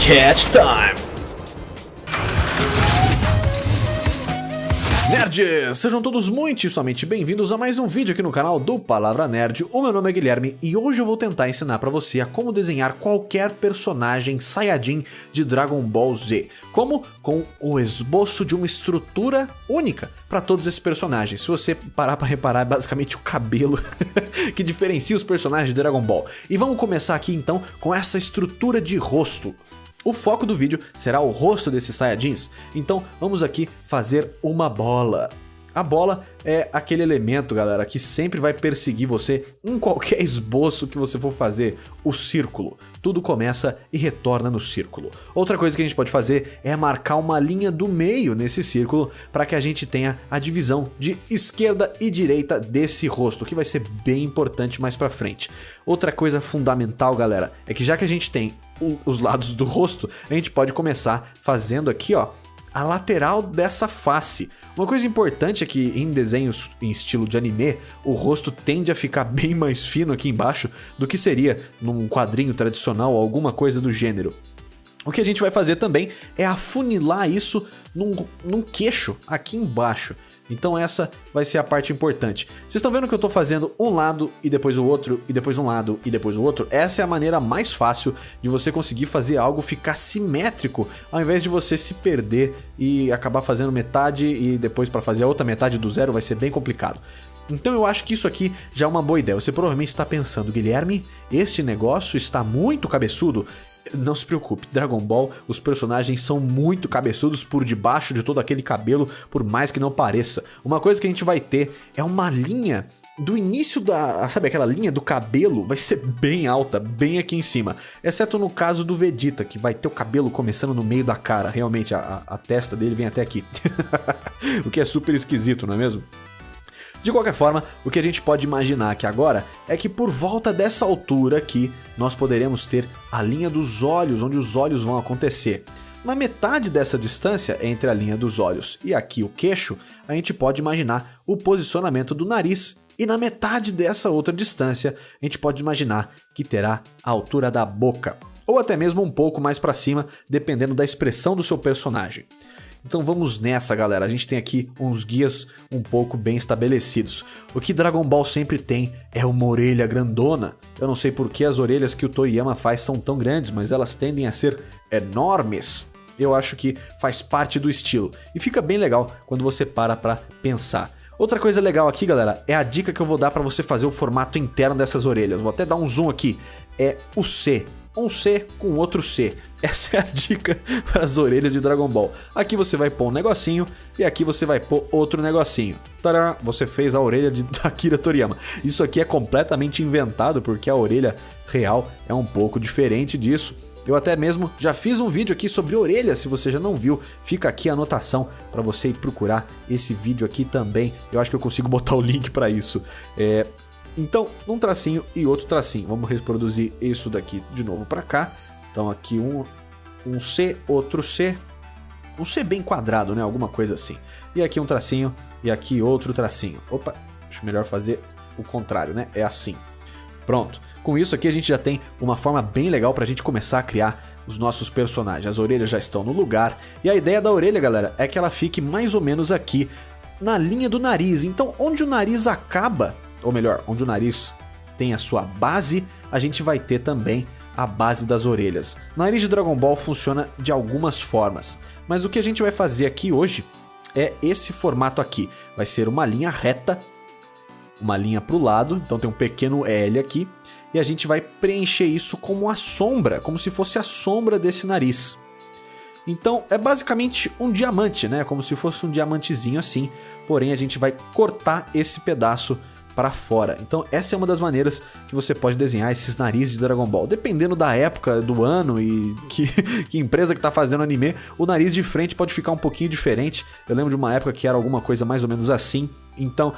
Catch Time! Nerds, sejam todos muitíssimamente bem-vindos a mais um vídeo aqui no canal do Palavra Nerd. O meu nome é Guilherme e hoje eu vou tentar ensinar pra você a como desenhar qualquer personagem Saiyajin de Dragon Ball Z. Como? Com o esboço de uma estrutura única para todos esses personagens. Se você parar pra reparar, é basicamente o cabelo que diferencia os personagens de Dragon Ball. E vamos começar aqui então com essa estrutura de rosto. O foco do vídeo será o rosto desses Saiyajins, então vamos aqui fazer uma bola. A bola é aquele elemento, galera, que sempre vai perseguir você em qualquer esboço que você for fazer, o círculo. Tudo começa e retorna no círculo. Outra coisa que a gente pode fazer é marcar uma linha do meio nesse círculo para que a gente tenha a divisão de esquerda e direita desse rosto, que vai ser bem importante mais pra frente. Outra coisa fundamental, galera, é que já que a gente tem os lados do rosto, a gente pode começar fazendo aqui, ó, a lateral dessa face. Uma coisa importante é que em desenhos em estilo de anime, o rosto tende a ficar bem mais fino aqui embaixo do que seria num quadrinho tradicional ou alguma coisa do gênero. O que a gente vai fazer também é afunilar isso num queixo aqui embaixo. Então essa vai ser a parte importante. Vocês estão vendo que eu estou fazendo um lado e depois o outro, e depois um lado e depois o outro? Essa é a maneira mais fácil de você conseguir fazer algo ficar simétrico, ao invés de você se perder e acabar fazendo metade e depois para fazer a outra metade do zero vai ser bem complicado. Então eu acho que isso aqui já é uma boa ideia. Você provavelmente está pensando, Guilherme, este negócio está muito cabeçudo. Não se preocupe, Dragon Ball, os personagens são muito cabeçudos por debaixo de todo aquele cabelo, por mais que não pareça. Uma coisa que a gente vai ter é uma linha do início da... sabe aquela linha do cabelo? Vai ser bem alta, bem aqui em cima. Exceto no caso do Vegeta, que vai ter o cabelo começando no meio da cara. Realmente, a testa dele vem até aqui. O que é super esquisito, não é mesmo? De qualquer forma, o que a gente pode imaginar aqui agora é que por volta dessa altura aqui, nós poderemos ter a linha dos olhos, onde os olhos vão acontecer. Na metade dessa distância entre a linha dos olhos e aqui o queixo, a gente pode imaginar o posicionamento do nariz. E na metade dessa outra distância, a gente pode imaginar que terá a altura da boca. Ou até mesmo um pouco mais para cima, dependendo da expressão do seu personagem. Então vamos nessa, galera. A gente tem aqui uns guias um pouco bem estabelecidos. O que Dragon Ball sempre tem é uma orelha grandona. Eu não sei por que as orelhas que o Toriyama faz são tão grandes, mas elas tendem a ser enormes. Eu acho que faz parte do estilo. E fica bem legal quando você para pra pensar. Outra coisa legal aqui, galera, é a dica que eu vou dar pra você fazer o formato interno dessas orelhas. Vou até dar um zoom aqui. É o C. Um C com outro C. Essa é a dica para as orelhas de Dragon Ball. Aqui você vai pôr um negocinho e aqui você vai pôr outro negocinho. Tadã! Você fez a orelha de Akira Toriyama. Isso aqui é completamente inventado porque a orelha real é um pouco diferente disso. Eu até mesmo já fiz um vídeo aqui sobre orelhas, se você já não viu, fica aqui a anotação para você ir procurar esse vídeo aqui também. Eu acho que eu consigo botar o link para isso. Então, um tracinho e outro tracinho. Vamos reproduzir isso daqui de novo para cá. Então aqui um C, outro C. Um C bem quadrado, né? Alguma coisa assim. E aqui um tracinho e aqui outro tracinho. Opa, acho melhor fazer o contrário, né? É assim. Pronto. Com isso aqui a gente já tem uma forma bem legal pra gente começar a criar os nossos personagens. As orelhas já estão no lugar. E a ideia da orelha, galera, é que ela fique mais ou menos aqui na linha do nariz. Então, onde o nariz acaba... ou melhor, onde o nariz tem a sua base, a gente vai ter também a base das orelhas. O nariz de Dragon Ball funciona de algumas formas, mas o que a gente vai fazer aqui hoje é esse formato aqui. Vai ser uma linha reta, uma linha para o lado, então tem um pequeno L aqui, e a gente vai preencher isso como a sombra, como se fosse a sombra desse nariz. Então é basicamente um diamante, né? Como se fosse um diamantezinho assim, porém a gente vai cortar esse pedaço para fora. Então essa é uma das maneiras que você pode desenhar esses narizes de Dragon Ball. Dependendo da época do ano e que empresa que tá fazendo anime, o nariz de frente pode ficar um pouquinho diferente. Eu lembro de uma época que era alguma coisa mais ou menos assim. Então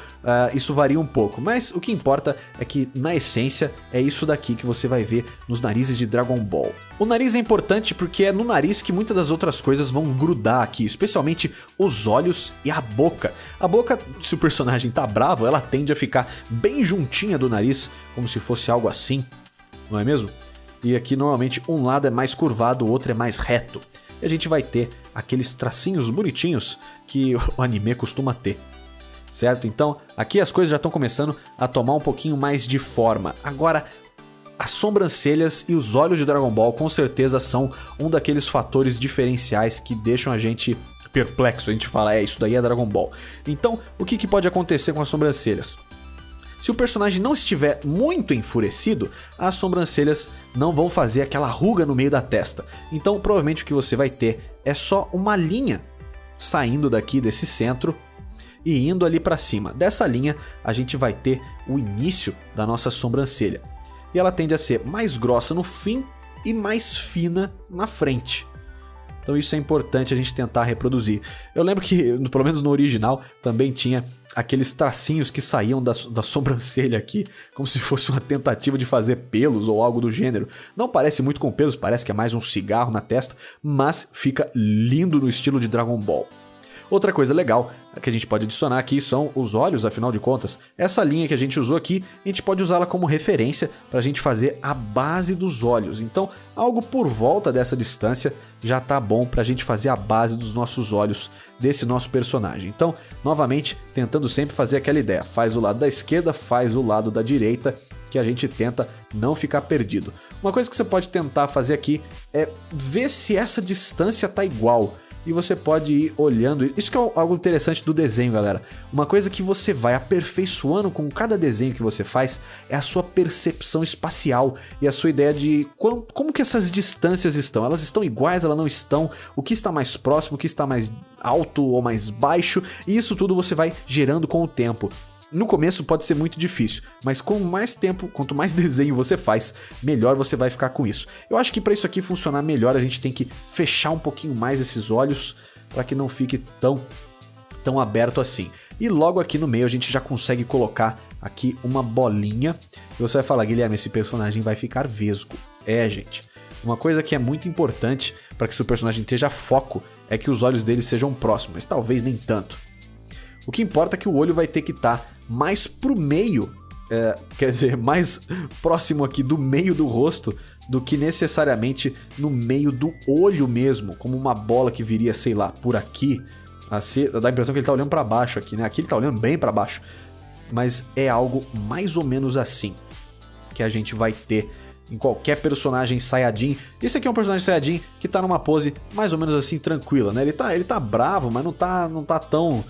isso varia um pouco, mas o que importa é que na essência é isso daqui que você vai ver nos narizes de Dragon Ball. O nariz é importante porque é no nariz que muitas das outras coisas vão grudar aqui, especialmente os olhos e a boca. A boca, se o personagem tá bravo, ela tende a ficar bem juntinha do nariz, como se fosse algo assim, não é mesmo? e aqui normalmente um lado é mais curvado, o outro é mais reto. E a gente vai ter aqueles tracinhos bonitinhos que o anime costuma ter, certo? Então aqui as coisas já estão começando a tomar um pouquinho mais de forma. Agora, as sobrancelhas e os olhos de Dragon Ball com certeza são um daqueles fatores diferenciais que deixam a gente perplexo. A gente fala, isso daí é Dragon Ball. Então, o que pode acontecer com as sobrancelhas? Se o personagem não estiver muito enfurecido, as sobrancelhas não vão fazer aquela ruga no meio da testa. Então, provavelmente o que você vai ter é só uma linha saindo daqui desse centro e indo ali para cima. Dessa linha, a gente vai ter o início da nossa sobrancelha. E ela tende a ser mais grossa no fim e mais fina na frente. Então isso é importante a gente tentar reproduzir. Eu lembro que, pelo menos no original, também tinha aqueles tracinhos que saíam da sobrancelha aqui, como se fosse uma tentativa de fazer pelos ou algo do gênero. Não parece muito com pelos, parece que é mais um cigarro na testa, mas fica lindo no estilo de Dragon Ball. Outra coisa legal que a gente pode adicionar aqui são os olhos, afinal de contas. Essa linha que a gente usou aqui, a gente pode usá-la como referência para a gente fazer a base dos olhos. Então, algo por volta dessa distância já tá bom para a gente fazer a base dos nossos olhos desse nosso personagem. Então, novamente, tentando sempre fazer aquela ideia. Faz o lado da esquerda, faz o lado da direita, que a gente tenta não ficar perdido. Uma coisa que você pode tentar fazer aqui é ver se essa distância tá igual. E você pode ir olhando. Isso que é algo interessante do desenho, galera. Uma coisa que você vai aperfeiçoando com cada desenho que você faz é a sua percepção espacial e a sua ideia de como que essas distâncias estão. Elas estão iguais, elas não estão? O que está mais próximo, o que está mais alto ou mais baixo? E isso tudo você vai gerando com o tempo. No começo pode ser muito difícil, mas com mais tempo, quanto mais desenho você faz, melhor você vai ficar com isso. Eu acho que para isso aqui funcionar melhor, a gente tem que fechar um pouquinho mais esses olhos para que não fique tão aberto assim. E logo aqui no meio a gente já consegue colocar aqui uma bolinha. E você vai falar, Guilherme, esse personagem vai ficar vesgo. Gente. Uma coisa que é muito importante para que seu personagem esteja foco é que os olhos dele sejam próximos, mas talvez nem tanto. O que importa é que o olho vai ter que estar mais pro meio, quer dizer, mais próximo aqui do meio do rosto do que necessariamente no meio do olho mesmo, como uma bola que viria, sei lá, por aqui. Assim, dá a impressão que ele tá olhando para baixo aqui, né? Aqui ele tá olhando bem para baixo. Mas é algo mais ou menos assim que a gente vai ter em qualquer personagem Saiyajin. Esse aqui é um personagem Saiyajin que tá numa pose mais ou menos assim tranquila, né? Ele tá bravo, mas não tá tão...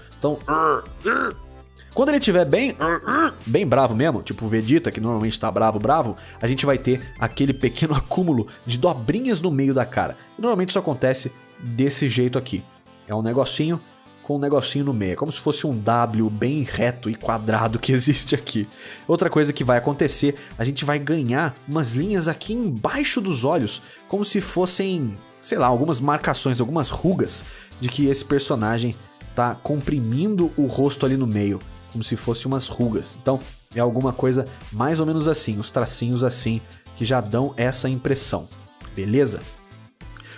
Quando ele estiver bem bravo mesmo, tipo o Vegeta, que normalmente tá bravo, a gente vai ter aquele pequeno acúmulo de dobrinhas no meio da cara. E normalmente isso acontece desse jeito aqui. É um negocinho com um negocinho no meio. É como se fosse um W bem reto e quadrado que existe aqui. Outra coisa que vai acontecer, a gente vai ganhar umas linhas aqui embaixo dos olhos, como se fossem, sei lá, algumas marcações, algumas rugas de que esse personagem tá comprimindo o rosto ali no meio, como se fosse umas rugas. Então é alguma coisa mais ou menos assim, os tracinhos assim que já dão essa impressão, beleza?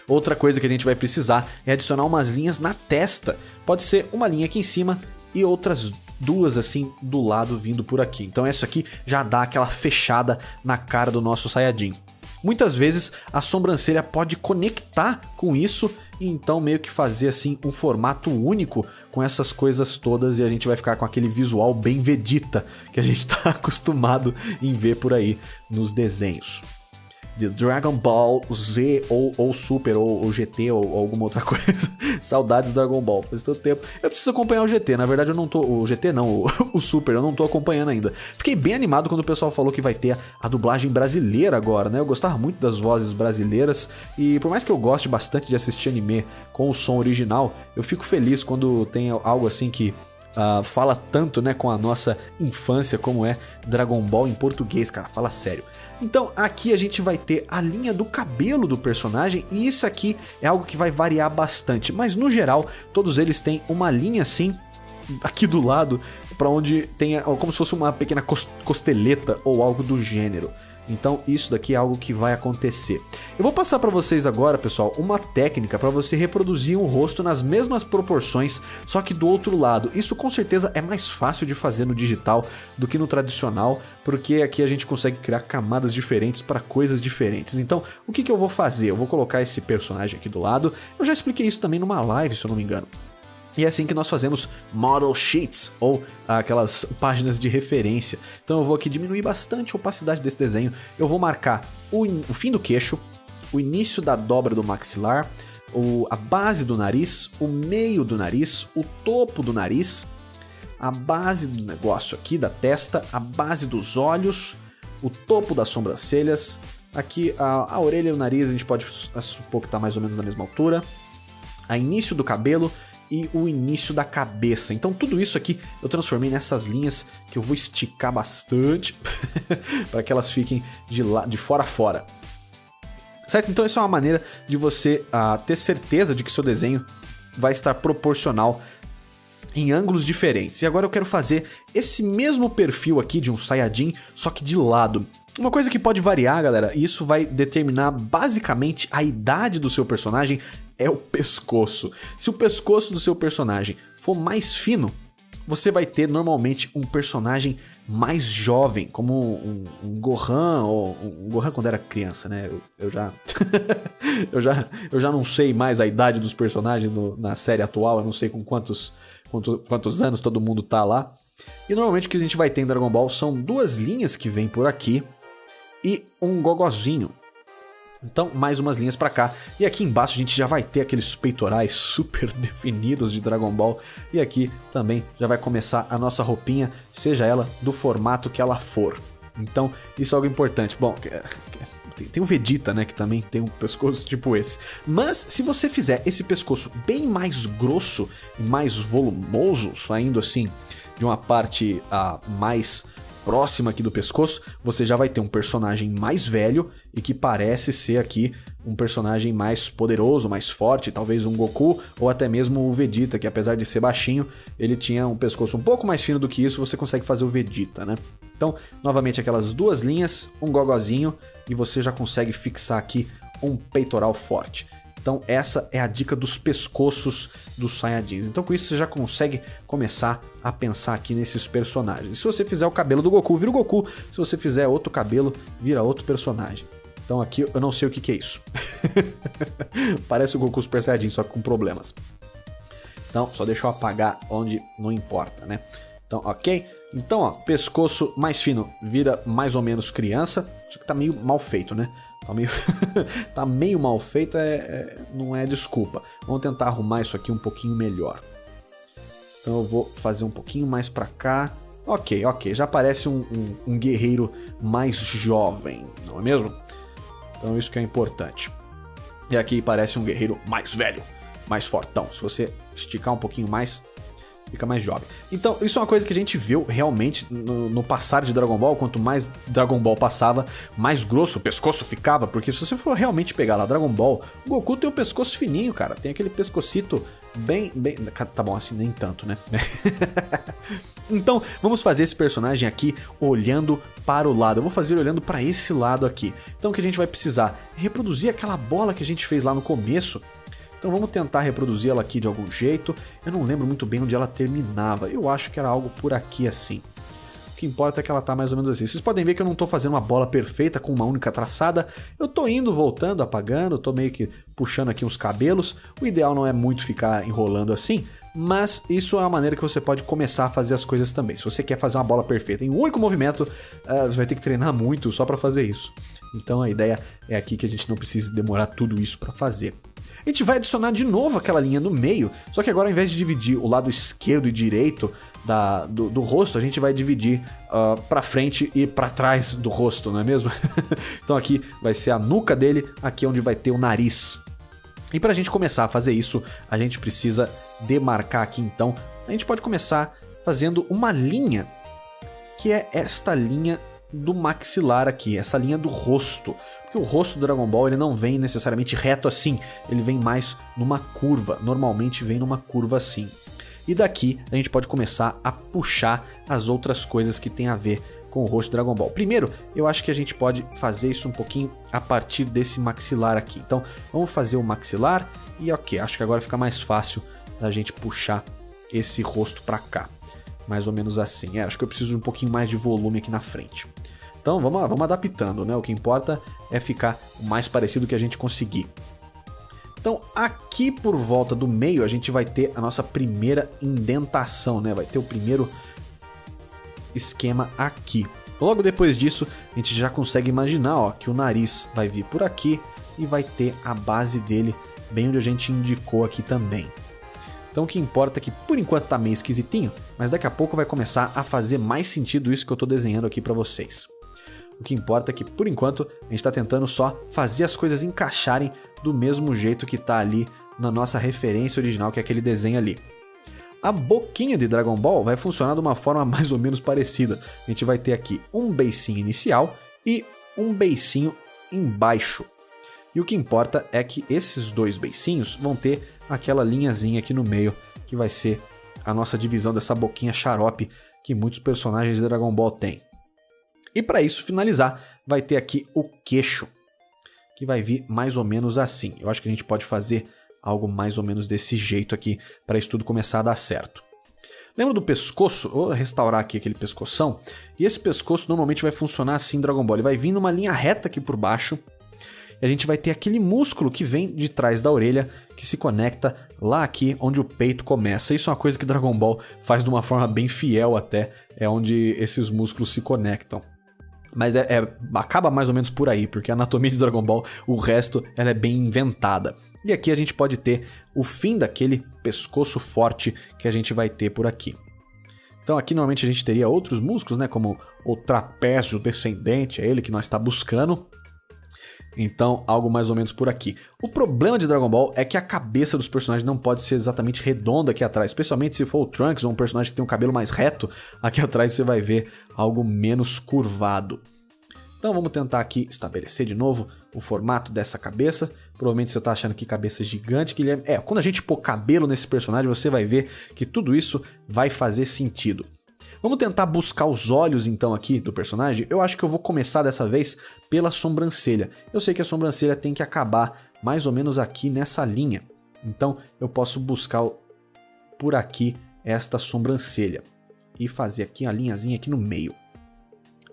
Outra coisa que a gente vai precisar é adicionar umas linhas na testa. Pode ser uma linha aqui em cima e outras duas assim do lado vindo por aqui. Então essa aqui já dá aquela fechada na cara do nosso Saiyajin. Muitas vezes a sobrancelha pode conectar com isso e então meio que fazer assim um formato único com essas coisas todas e a gente vai ficar com aquele visual bem Vegeta que a gente está acostumado em ver por aí nos desenhos. De Dragon Ball Z ou Super ou GT ou alguma outra coisa. Saudades do Dragon Ball, faz tanto tempo. Eu preciso acompanhar o GT, na verdade eu não tô... O GT não, o Super, eu não tô acompanhando ainda. Fiquei bem animado quando o pessoal falou que vai ter a dublagem brasileira agora, né? Eu gostava muito das vozes brasileiras e por mais que eu goste bastante de assistir anime com o som original, eu fico feliz quando tem algo assim que... fala tanto, né, com a nossa infância como é Dragon Ball em português, cara, fala sério. Então aqui a gente vai ter a linha do cabelo do personagem e isso aqui é algo que vai variar bastante, mas no geral todos eles têm uma linha assim aqui do lado para onde tem como se fosse uma pequena costeleta ou algo do gênero. Então isso daqui é algo que vai acontecer. Eu vou passar para vocês agora, pessoal, uma técnica para você reproduzir um rosto nas mesmas proporções, só que do outro lado. Isso com certeza é mais fácil de fazer no digital do que no tradicional, porque aqui a gente consegue criar camadas diferentes para coisas diferentes. Então, o que eu vou fazer? Eu vou colocar esse personagem aqui do lado. Eu já expliquei isso também numa live, se eu não me engano. E é assim que nós fazemos model sheets, ou aquelas páginas de referência. Então eu vou aqui diminuir bastante a opacidade desse desenho. Eu vou marcar o fim do queixo, o início da dobra do maxilar, a base do nariz, o meio do nariz, o topo do nariz, a base do negócio aqui da testa, a base dos olhos, o topo das sobrancelhas. Aqui a orelha e o nariz a gente pode supor que está mais ou menos na mesma altura. A início do cabelo e o início da cabeça. Então tudo isso aqui eu transformei nessas linhas que eu vou esticar bastante para que elas fiquem de fora a fora. Certo? Então essa é uma maneira de você ter certeza de que seu desenho vai estar proporcional em ângulos diferentes. E agora eu quero fazer esse mesmo perfil aqui de um Saiyajin, só que de lado. Uma coisa que pode variar, galera, e isso vai determinar basicamente a idade do seu personagem, é o pescoço. Se o pescoço do seu personagem for mais fino, você vai ter normalmente um personagem mais jovem, como um Gohan, ou um Gohan quando era criança, né? Eu já eu já não sei mais a idade dos personagens na série atual, eu não sei com quantos anos todo mundo tá lá. E normalmente o que a gente vai ter em Dragon Ball são duas linhas que vêm por aqui e um gogozinho. Então, mais umas linhas pra cá. E aqui embaixo a gente já vai ter aqueles peitorais super definidos de Dragon Ball. E aqui também já vai começar a nossa roupinha, seja ela do formato que ela for. Então, isso é algo importante. Bom, tem o Vegeta, né, que também tem um pescoço tipo esse. Mas, se você fizer esse pescoço bem mais grosso e mais volumoso, saindo assim de uma parte mais próxima aqui do pescoço, você já vai ter um personagem mais velho e que parece ser aqui um personagem mais poderoso, mais forte, talvez um Goku ou até mesmo o Vegeta, que apesar de ser baixinho, ele tinha um pescoço um pouco mais fino do que isso, você consegue fazer o Vegeta, né? Então, novamente aquelas duas linhas, um gogozinho e você já consegue fixar aqui um peitoral forte. Então essa é a dica dos pescoços dos Saiyajins. Então com isso você já consegue começar a pensar aqui nesses personagens. E se você fizer o cabelo do Goku, vira o Goku. Se você fizer outro cabelo, vira outro personagem. Então aqui eu não sei o que é isso. Parece o Goku Super Saiyajin, só que com problemas. Então só deixa eu apagar onde não importa, né? Então, ok? Então, ó, pescoço mais fino vira mais ou menos criança. Só que tá meio mal feito, né? Tá meio mal feito, não é desculpa. Vamos tentar arrumar isso aqui um pouquinho melhor. Então eu vou fazer um pouquinho mais pra cá. Ok, já parece um guerreiro mais jovem, não é mesmo? Então isso que é importante. E aqui parece um guerreiro mais velho, mais fortão. Se você esticar um pouquinho mais, fica mais jovem. Então, isso é uma coisa que a gente viu realmente no passar de Dragon Ball. Quanto mais Dragon Ball passava, mais grosso o pescoço ficava. Porque se você for realmente pegar lá Dragon Ball, o Goku tem o pescoço fininho, cara. Tem aquele pescocito bem... Tá bom, assim nem tanto, né? Então, vamos fazer esse personagem aqui olhando para o lado. Eu vou fazer ele olhando para esse lado aqui. Então, o que a gente vai precisar? Reproduzir aquela bola que a gente fez lá no começo. Então vamos tentar reproduzir ela aqui de algum jeito. Eu não lembro muito bem onde ela terminava. Eu acho que era algo por aqui assim. O que importa é que ela tá mais ou menos assim. Vocês podem ver que eu não tô fazendo uma bola perfeita com uma única traçada. Eu tô indo, voltando, apagando. Tô meio que puxando aqui uns cabelos. O ideal não é muito ficar enrolando assim. Mas isso é uma maneira que você pode começar a fazer as coisas também. Se você quer fazer uma bola perfeita em um único movimento, você vai ter que treinar muito só para fazer isso. Então a ideia é aqui que a gente não precise demorar tudo isso para fazer. A gente vai adicionar de novo aquela linha no meio, só que agora ao invés de dividir o lado esquerdo e direito do rosto, a gente vai dividir para frente e para trás do rosto, não é mesmo? Então aqui vai ser a nuca dele, aqui é onde vai ter o nariz. E para a gente começar a fazer isso, a gente precisa demarcar aqui então. A gente pode começar fazendo uma linha, que é esta linha do maxilar aqui, essa linha do rosto. Porque o rosto do Dragon Ball ele não vem necessariamente reto assim, ele vem mais numa curva, normalmente vem numa curva assim. E daqui a gente pode começar a puxar as outras coisas que tem a ver com o rosto de Dragon Ball. Primeiro, eu acho que a gente pode fazer isso um pouquinho a partir desse maxilar aqui. Então, vamos fazer o maxilar e ok, acho que agora fica mais fácil da gente puxar esse rosto pra cá. Mais ou menos assim. Acho que eu preciso de um pouquinho mais de volume aqui na frente. Então, vamos adaptando, né? O que importa é ficar o mais parecido que a gente conseguir. Então, aqui por volta do meio, a gente vai ter a nossa primeira indentação, né? Vai ter o primeiro esquema aqui. Logo depois disso, a gente já consegue imaginar, ó, que o nariz vai vir por aqui e vai ter a base dele bem onde a gente indicou aqui também. Então o que importa é que por enquanto tá meio esquisitinho, mas daqui a pouco vai começar a fazer mais sentido isso que eu tô desenhando aqui para vocês. O que importa é que, por enquanto, a gente está tentando só fazer as coisas encaixarem do mesmo jeito que está ali na nossa referência original, que é aquele desenho ali. A boquinha de Dragon Ball vai funcionar de uma forma mais ou menos parecida. A gente vai ter aqui um beicinho inicial e um beicinho embaixo. E o que importa é que esses dois beicinhos vão ter aquela linhazinha aqui no meio, que vai ser a nossa divisão dessa boquinha xarope que muitos personagens de Dragon Ball têm. E para isso finalizar, vai ter aqui o queixo, que vai vir mais ou menos assim. Eu acho que a gente pode fazer algo mais ou menos desse jeito aqui, para isso tudo começar a dar certo. Lembra do pescoço? Vou restaurar aqui aquele pescoção. E esse pescoço normalmente vai funcionar assim em Dragon Ball. Ele vai vir numa linha reta aqui por baixo. E a gente vai ter aquele músculo que vem de trás da orelha, que se conecta lá aqui onde o peito começa. Isso é uma coisa que Dragon Ball faz de uma forma bem fiel até. É onde esses músculos se conectam. Mas acaba mais ou menos por aí, porque a anatomia de Dragon Ball, o resto, ela é bem inventada. E aqui a gente pode ter o fim daquele pescoço forte que a gente vai ter por aqui. Então aqui normalmente a gente teria outros músculos, né, como o trapézio descendente, é ele que nós está buscando. Então algo mais ou menos por aqui. O problema de Dragon Ball é que a cabeça dos personagens não pode ser exatamente redonda aqui atrás, especialmente se for o Trunks ou um personagem que tem um cabelo mais reto, aqui atrás você vai ver algo menos curvado. Então vamos tentar aqui estabelecer de novo o formato dessa cabeça. Provavelmente você está achando que cabeça gigante, Guilherme. Quando a gente pôr cabelo nesse personagem, você vai ver que tudo isso vai fazer sentido. Vamos tentar buscar os olhos então aqui do personagem. Eu acho que eu vou começar dessa vez pela sobrancelha. Eu sei que a sobrancelha tem que acabar mais ou menos aqui nessa linha. Então eu posso buscar por aqui esta sobrancelha e fazer aqui a linhazinha aqui no meio.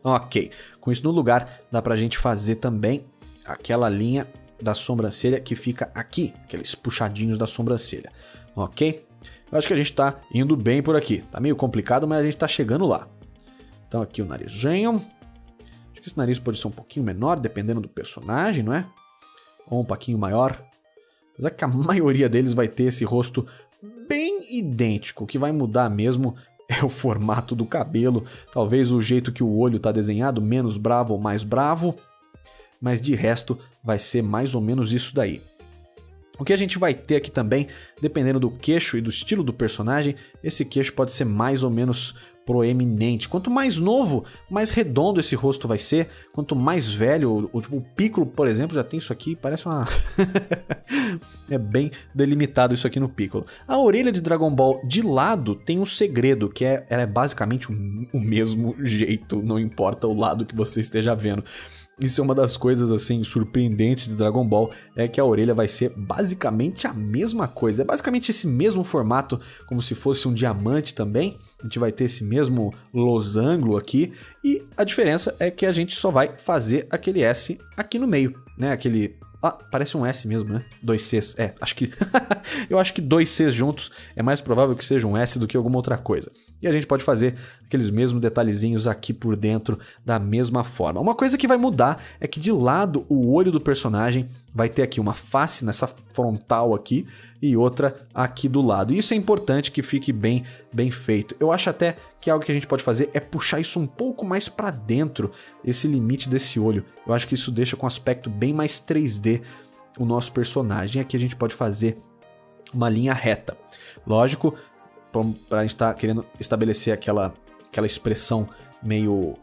Ok, com isso no lugar dá pra gente fazer também aquela linha da sobrancelha que fica aqui, aqueles puxadinhos da sobrancelha, ok? Eu acho que a gente tá indo bem por aqui, tá meio complicado, mas a gente tá chegando lá. Então aqui o narizinho, acho que esse nariz pode ser um pouquinho menor, dependendo do personagem, não é? Ou um pouquinho maior, apesar que a maioria deles vai ter esse rosto bem idêntico, o que vai mudar mesmo é o formato do cabelo, talvez o jeito que o olho está desenhado, menos bravo ou mais bravo, mas de resto vai ser mais ou menos isso daí. O que a gente vai ter aqui também, dependendo do queixo e do estilo do personagem, esse queixo pode ser mais ou menos proeminente. Quanto mais novo, mais redondo esse rosto vai ser. Quanto mais velho, o Piccolo, por exemplo, já tem isso aqui, parece uma... é bem delimitado isso aqui no Piccolo. A orelha de Dragon Ball de lado tem um segredo, que ela é basicamente o mesmo jeito, não importa o lado que você esteja vendo. Isso é uma das coisas assim surpreendentes de Dragon Ball, é que a orelha vai ser basicamente a mesma coisa. É basicamente esse mesmo formato, como se fosse um diamante também. A gente vai ter esse mesmo losango aqui. E a diferença é que a gente só vai fazer aquele S aqui no meio, né? Aquele... Ah, parece um S mesmo, né? 2 Cs. Acho que... eu acho que 2 Cs juntos é mais provável que seja um S do que alguma outra coisa. E a gente pode fazer aqueles mesmos detalhezinhos aqui por dentro da mesma forma. Uma coisa que vai mudar é que de lado o olho do personagem vai ter aqui uma face nessa frontal aqui e outra aqui do lado. E isso é importante que fique bem feito. Eu acho até que algo que a gente pode fazer é puxar isso um pouco mais para dentro, esse limite desse olho. Eu acho que isso deixa com um aspecto bem mais 3D o nosso personagem. Aqui a gente pode fazer uma linha reta. Lógico, para a gente estar querendo estabelecer aquela expressão meio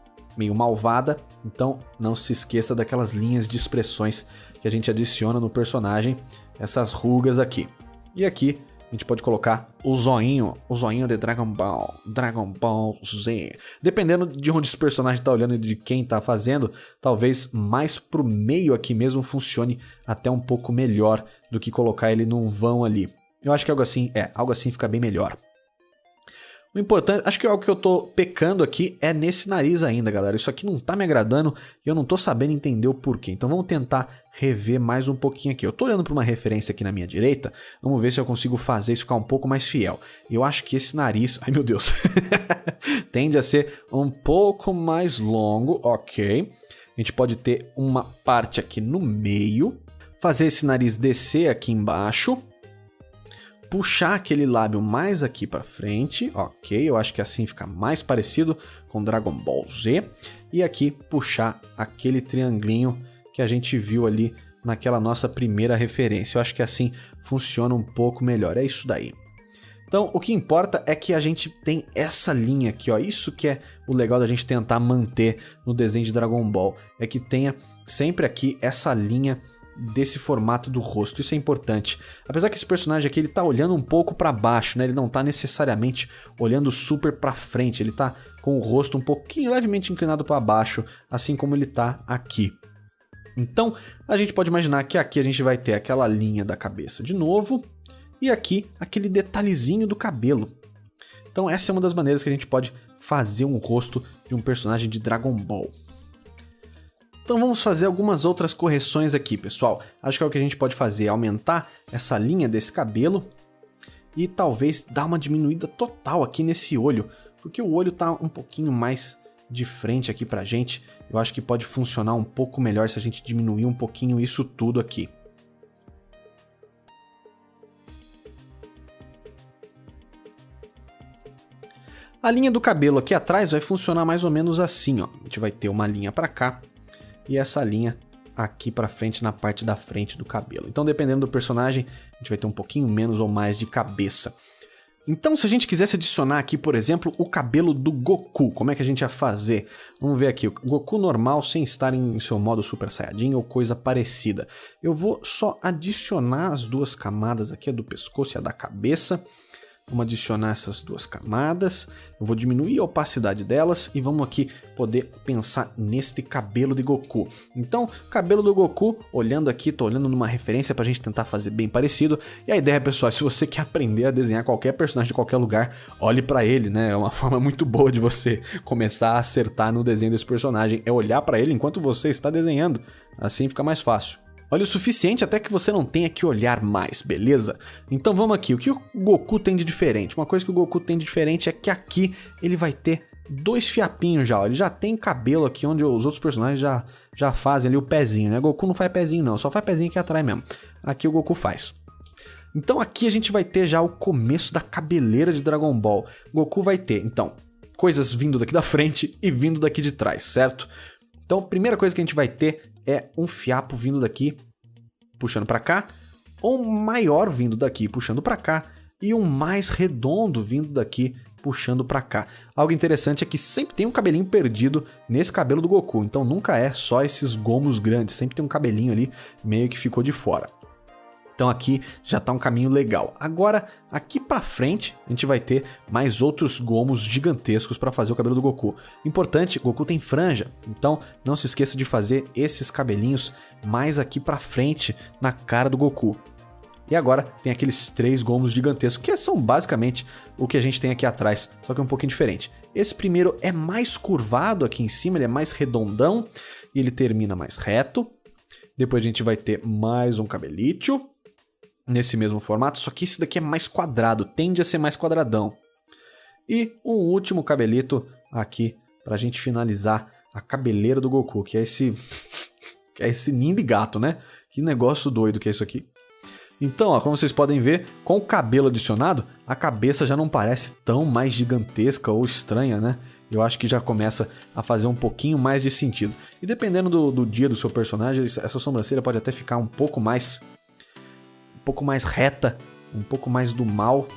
malvada, então não se esqueça daquelas linhas de expressões que a gente adiciona no personagem, essas rugas aqui. E aqui A gente pode colocar o zoinho de Dragon Ball Z. Dependendo de onde esse personagem tá olhando e de quem tá fazendo, talvez mais pro meio aqui mesmo funcione até um pouco melhor do que colocar ele num vão ali. Eu acho que algo assim fica bem melhor. O importante, acho que algo que eu tô pecando aqui é nesse nariz ainda, galera. Isso aqui não tá me agradando e eu não tô sabendo entender o porquê. Então vamos tentar rever mais um pouquinho aqui. Eu tô olhando para uma referência aqui na minha direita. Vamos ver se eu consigo fazer isso ficar um pouco mais fiel. Eu acho que esse nariz... Ai, meu Deus. Tende a ser um pouco mais longo. Ok. A gente pode ter uma parte aqui no meio. Fazer esse nariz descer aqui embaixo. Puxar aquele lábio mais aqui pra frente, ok, eu acho que assim fica mais parecido com Dragon Ball Z. E aqui puxar aquele triangulinho que a gente viu ali naquela nossa primeira referência. Eu acho que assim funciona um pouco melhor, é isso daí. Então o que importa é que a gente tem essa linha aqui, ó. Isso que é o legal da gente tentar manter no desenho de Dragon Ball, é que tenha sempre aqui essa linha desse formato do rosto, isso é importante. Apesar que esse personagem aqui ele tá olhando um pouco para baixo, né? Ele não tá necessariamente olhando super para frente, ele tá com o rosto um pouquinho levemente inclinado para baixo, assim como ele tá aqui. Então, a gente pode imaginar que aqui a gente vai ter aquela linha da cabeça de novo e aqui aquele detalhezinho do cabelo. Então, essa é uma das maneiras que a gente pode fazer um rosto de um personagem de Dragon Ball. Então vamos fazer algumas outras correções aqui, pessoal. Acho que é o que a gente pode fazer é aumentar essa linha desse cabelo e talvez dar uma diminuída total aqui nesse olho, porque o olho tá um pouquinho mais de frente aqui pra gente. Eu acho que pode funcionar um pouco melhor se a gente diminuir um pouquinho isso tudo aqui. A linha do cabelo aqui atrás vai funcionar mais ou menos assim, ó. A gente vai ter uma linha pra cá e essa linha aqui pra frente na parte da frente do cabelo. Então, dependendo do personagem, a gente vai ter um pouquinho menos ou mais de cabeça. Então, se a gente quisesse adicionar aqui, por exemplo, o cabelo do Goku, como é que a gente ia fazer? Vamos ver aqui, o Goku normal sem estar em seu modo Super Saiyajin ou coisa parecida. Eu vou só adicionar as duas camadas aqui, a do pescoço e a da cabeça. Vamos adicionar essas duas camadas, eu vou diminuir a opacidade delas e vamos aqui poder pensar neste cabelo de Goku. Então, cabelo do Goku, olhando aqui, tô olhando numa referência pra gente tentar fazer bem parecido. E a ideia, pessoal, é se você quer aprender a desenhar qualquer personagem de qualquer lugar, olhe pra ele, né? É uma forma muito boa de você começar a acertar no desenho desse personagem, é olhar pra ele enquanto você está desenhando, assim fica mais fácil. Olha o suficiente até que você não tenha que olhar mais, beleza? Então vamos aqui, o que o Goku tem de diferente? Uma coisa que o Goku tem de diferente é que aqui ele vai ter dois fiapinhos já, ó. Ele já tem cabelo aqui onde os outros personagens já fazem ali o pezinho, né? Goku não faz pezinho não, só faz pezinho aqui atrás mesmo. Aqui o Goku faz. Então aqui a gente vai ter já o começo da cabeleira de Dragon Ball. Goku vai ter, então, coisas vindo daqui da frente e vindo daqui de trás, certo? Então a primeira coisa que a gente vai ter é um fiapo vindo daqui, puxando para cá, ou um maior vindo daqui, puxando para cá, e um mais redondo vindo daqui, puxando para cá. Algo interessante é que sempre tem um cabelinho perdido nesse cabelo do Goku, então nunca é só esses gomos grandes, sempre tem um cabelinho ali meio que ficou de fora. Então aqui já tá um caminho legal. Agora, aqui pra frente, a gente vai ter mais outros gomos gigantescos para fazer o cabelo do Goku. Importante, Goku tem franja, então não se esqueça de fazer esses cabelinhos mais aqui pra frente na cara do Goku. E agora tem aqueles 3 gomos gigantescos, que são basicamente o que a gente tem aqui atrás, só que é um pouquinho diferente. Esse primeiro é mais curvado aqui em cima, ele é mais redondão e ele termina mais reto. Depois a gente vai ter mais um cabelito nesse mesmo formato, só que esse daqui é mais quadrado, tende a ser mais quadradão. E um último cabelito aqui pra gente finalizar a cabeleira do Goku, que é esse ninho de gato, né? Que negócio doido que é isso aqui. Então, ó, como vocês podem ver, com o cabelo adicionado, a cabeça já não parece tão mais gigantesca ou estranha, né? Eu acho que já começa a fazer um pouquinho mais de sentido. E dependendo do dia do seu personagem, essa sobrancelha pode até ficar um pouco mais reta, um pouco mais do mal,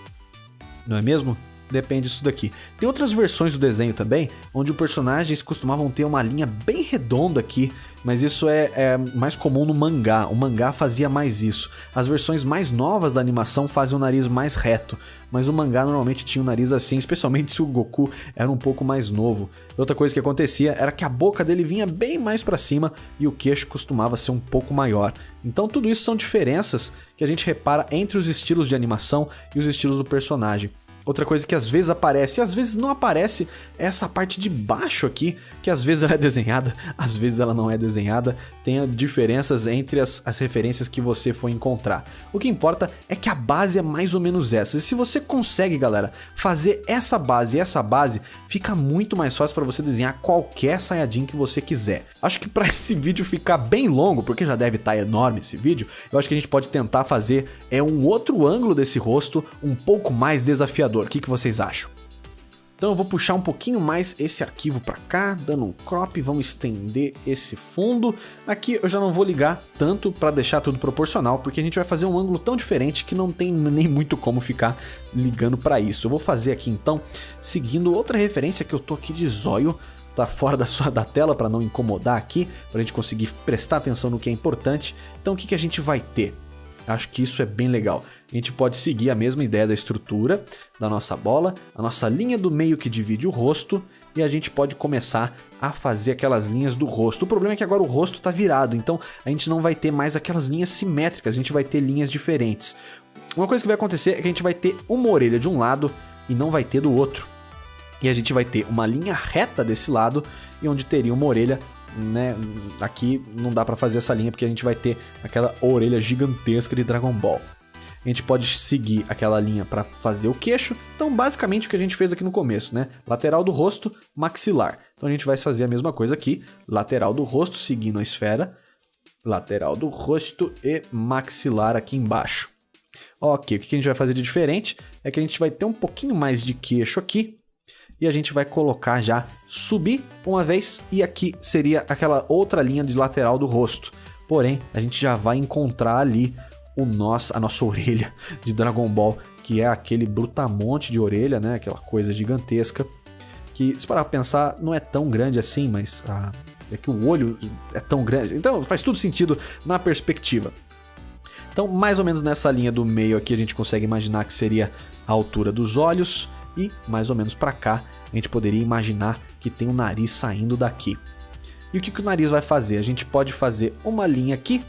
não é mesmo? Depende disso daqui. Tem outras versões do desenho também, onde os personagens costumavam ter uma linha bem redonda aqui mas isso é mais comum no mangá. O mangá fazia mais isso. As versões mais novas da animação fazem o nariz mais reto, mas o mangá normalmente tinha o nariz assim, especialmente se o Goku era um pouco mais novo. Outra coisa que acontecia era que a boca dele vinha bem mais pra cima e o queixo costumava ser um pouco maior. Então tudo isso são diferenças que a gente repara entre os estilos de animação e os estilos do personagem. Outra coisa que às vezes aparece e às vezes não aparece é essa parte de baixo aqui, que às vezes ela é desenhada, às vezes ela não é desenhada. Tem diferenças entre as referências que você for encontrar. O que importa é que a base é mais ou menos essa. E se você consegue, galera, fazer essa base e essa base, fica muito mais fácil para você desenhar qualquer Saiyajin que você quiser. Acho que para esse vídeo ficar bem longo, porque já deve estar enorme esse vídeo, eu acho que a gente pode tentar fazer um outro ângulo desse rosto um pouco mais desafiador. O que vocês acham? Então eu vou puxar um pouquinho mais esse arquivo para cá, dando um crop, vamos estender esse fundo. Aqui eu já não vou ligar tanto para deixar tudo proporcional, porque a gente vai fazer um ângulo tão diferente que não tem nem muito como ficar ligando para isso. Eu vou fazer aqui então, seguindo outra referência que eu tô aqui de zóio, tá fora da tela para não incomodar aqui, para a gente conseguir prestar atenção no que é importante. Então o que a gente vai ter? Acho que isso é bem legal. A gente pode seguir a mesma ideia da estrutura da nossa bola, a nossa linha do meio que divide o rosto, e a gente pode começar a fazer aquelas linhas do rosto. O problema é que agora o rosto está virado, então a gente não vai ter mais aquelas linhas simétricas, a gente vai ter linhas diferentes. Uma coisa que vai acontecer é que a gente vai ter uma orelha de um lado e não vai ter do outro. E a gente vai ter uma linha reta desse lado e onde teria uma orelha, né? Aqui não dá pra fazer essa linha porque a gente vai ter aquela orelha gigantesca de Dragon Ball. A gente pode seguir aquela linha para fazer o queixo. Então basicamente o que a gente fez aqui no começo, né? Lateral do rosto, maxilar. Então a gente vai fazer a mesma coisa aqui, lateral do rosto seguindo a esfera, lateral do rosto e maxilar aqui embaixo. Ok, o que a gente vai fazer de diferente é que a gente vai ter um pouquinho mais de queixo aqui. E a gente vai colocar já, subir uma vez, e aqui seria aquela outra linha de lateral do rosto. Porém, a gente já vai encontrar ali a nossa orelha de Dragon Ball, que é aquele brutamonte de orelha, né? Aquela coisa gigantesca, que se parar pra pensar, não é tão grande assim, mas é que o olho é tão grande. Então faz tudo sentido na perspectiva. Então, mais ou menos nessa linha do meio aqui, a gente consegue imaginar que seria a altura dos olhos. E mais ou menos para cá a gente poderia imaginar que tem um nariz saindo daqui. E o que o nariz vai fazer? A gente pode fazer uma linha aqui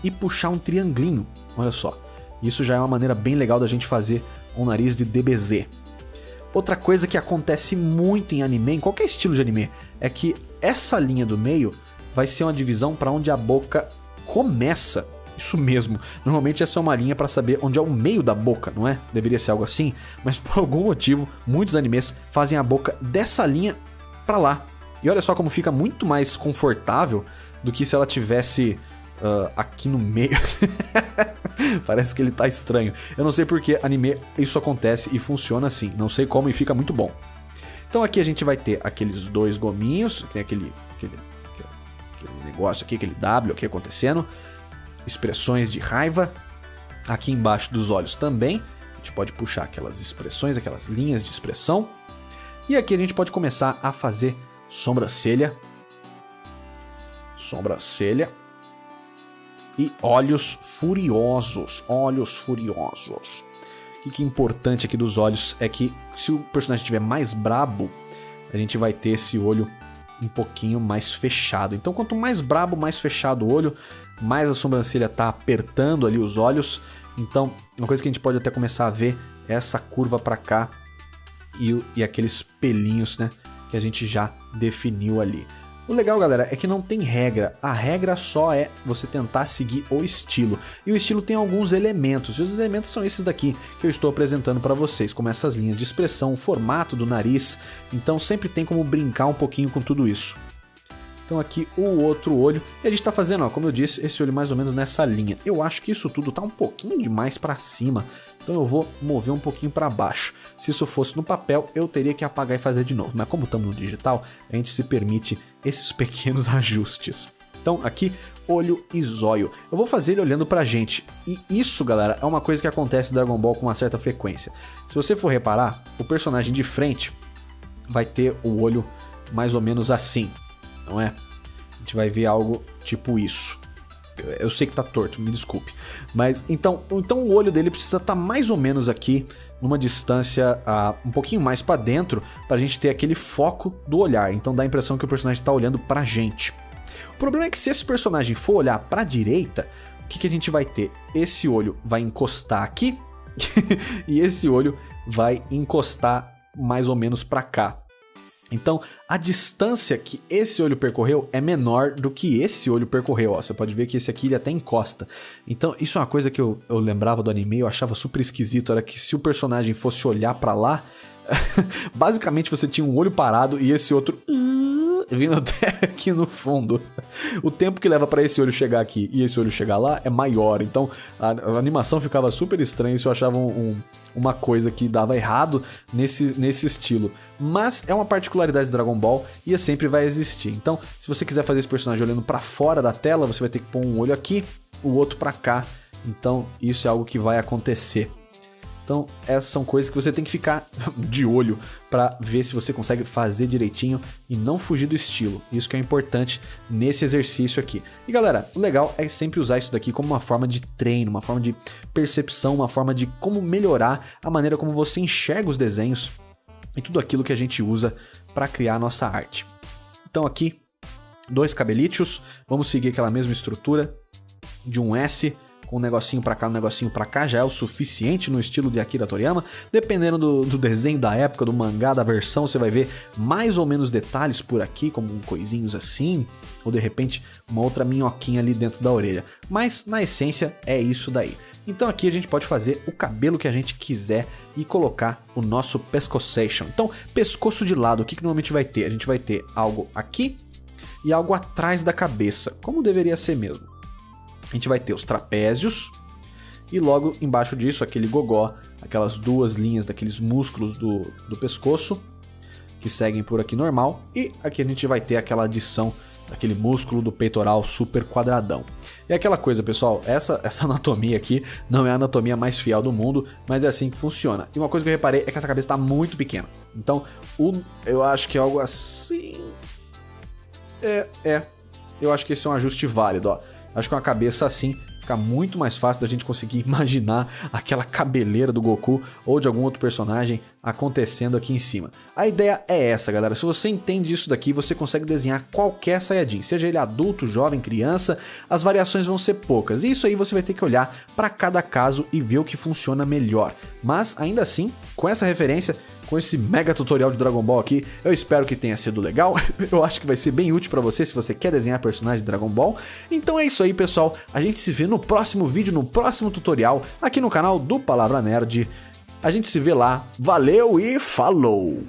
e puxar um triangulinho. Olha só, isso já é uma maneira bem legal da gente fazer um nariz de DBZ. Outra coisa que acontece muito em anime, em qualquer estilo de anime, é que essa linha do meio vai ser uma divisão para onde a boca começa. Isso mesmo, normalmente essa é uma linha para saber onde é o meio da boca, não é? Deveria ser algo assim, mas por algum motivo, muitos animes fazem a boca dessa linha para lá. E olha só como fica muito mais confortável do que se ela tivesse aqui no meio. Parece que ele tá estranho. Eu não sei porque anime isso acontece e funciona assim, não sei como e fica muito bom. Então aqui a gente vai ter aqueles dois gominhos, tem aquele negócio aqui, aquele W aqui acontecendo. Expressões de raiva. Aqui embaixo dos olhos também. A gente pode puxar aquelas expressões, aquelas linhas de expressão. E aqui a gente pode começar a fazer sobrancelha. Sobrancelha. E olhos furiosos. Olhos furiosos. O que é importante aqui dos olhos é que se o personagem estiver mais brabo, a gente vai ter esse olho um pouquinho mais fechado. Então quanto mais brabo, mais fechado o olho, mais a sobrancelha tá apertando ali os olhos. Então uma coisa que a gente pode até começar a ver é essa curva para cá e aqueles pelinhos, né, que a gente já definiu ali. O legal, galera, é que não tem regra. A regra só é você tentar seguir o estilo. E o estilo tem alguns elementos. E os elementos são esses daqui que eu estou apresentando para vocês, como essas linhas de expressão, o formato do nariz. Então sempre tem como brincar um pouquinho com tudo isso. Então aqui o outro olho. E a gente tá fazendo, ó, como eu disse, esse olho mais ou menos nessa linha. Eu acho que isso tudo tá um pouquinho demais para cima. Então eu vou mover um pouquinho para baixo. Se isso fosse no papel, eu teria que apagar e fazer de novo. Mas como estamos no digital, a gente se permite esses pequenos ajustes. Então aqui, olho e zóio. Eu vou fazer ele olhando pra gente. E isso, galera, é uma coisa que acontece em Dragon Ball com uma certa frequência. Se você for reparar, o personagem de frente vai ter o olho mais ou menos assim, não é? gente vai ver algo tipo isso. Eu sei que tá torto, me desculpe. Mas então o olho dele precisa estar mais ou menos aqui, numa distância um pouquinho mais pra dentro, pra gente ter aquele foco do olhar. Então dá a impressão que o personagem tá olhando pra gente. O problema é que se esse personagem for olhar pra direita, o que a gente vai ter? Esse olho vai encostar aqui e esse olho vai encostar mais ou menos pra cá. Então, a distância que esse olho percorreu é menor do que esse olho percorreu. Ó, você pode ver que esse aqui ele até encosta. Então, isso é uma coisa que eu lembrava do anime, eu achava super esquisito. Era que se o personagem fosse olhar pra lá, basicamente você tinha um olho parado e esse outro vindo até aqui no fundo. O tempo que leva pra esse olho chegar aqui e esse olho chegar lá é maior. Então, a animação ficava super estranha. Isso eu achava uma coisa que dava errado nesse estilo. Mas é uma particularidade do Dragon Ball e sempre vai existir. Então, se você quiser fazer esse personagem olhando pra fora da tela, você vai ter que pôr um olho aqui, o outro pra cá. Então, isso é algo que vai acontecer. Então, essas são coisas que você tem que ficar de olho para ver se você consegue fazer direitinho e não fugir do estilo. Isso que é importante nesse exercício aqui. E galera, o legal é sempre usar isso daqui como uma forma de treino, uma forma de percepção, uma forma de como melhorar a maneira como você enxerga os desenhos e tudo aquilo que a gente usa para criar a nossa arte. Então aqui, 2 cabelitos, vamos seguir aquela mesma estrutura de um S, com um negocinho pra cá, um negocinho pra cá, já é o suficiente no estilo de Akira Toriyama. Dependendo do desenho da época, do mangá, da versão, você vai ver mais ou menos detalhes por aqui, como coisinhos assim, ou de repente uma outra minhoquinha ali dentro da orelha. Mas na essência é isso daí. Então aqui a gente pode fazer o cabelo que a gente quiser e colocar o nosso pescoçation. Então, pescoço de lado, o que normalmente vai ter? A gente vai ter algo aqui e algo atrás da cabeça, como deveria ser mesmo. A gente vai ter os trapézios e logo embaixo disso aquele gogó, aquelas 2 linhas daqueles músculos do pescoço que seguem por aqui normal, e aqui a gente vai ter aquela adição daquele músculo do peitoral super quadradão. E aquela coisa, pessoal, essa anatomia aqui não é a anatomia mais fiel do mundo, mas é assim que funciona. E uma coisa que eu reparei é que essa cabeça está muito pequena. Então, eu acho que é algo assim... Eu acho que esse é um ajuste válido, ó. Acho que uma cabeça assim fica muito mais fácil da gente conseguir imaginar aquela cabeleira do Goku ou de algum outro personagem acontecendo aqui em cima. A ideia é essa, galera. Se você entende isso daqui, você consegue desenhar qualquer Saiyajin, seja ele adulto, jovem, criança, as variações vão ser poucas. E isso aí você vai ter que olhar para cada caso e ver o que funciona melhor. Mas ainda assim, com essa referência, com esse mega tutorial de Dragon Ball aqui, eu espero que tenha sido legal. Eu acho que vai ser bem útil pra você se você quer desenhar personagem de Dragon Ball. Então é isso aí, pessoal. A gente se vê no próximo vídeo, no próximo tutorial, aqui no canal do Palavra Nerd. A gente se vê lá. Valeu e falou!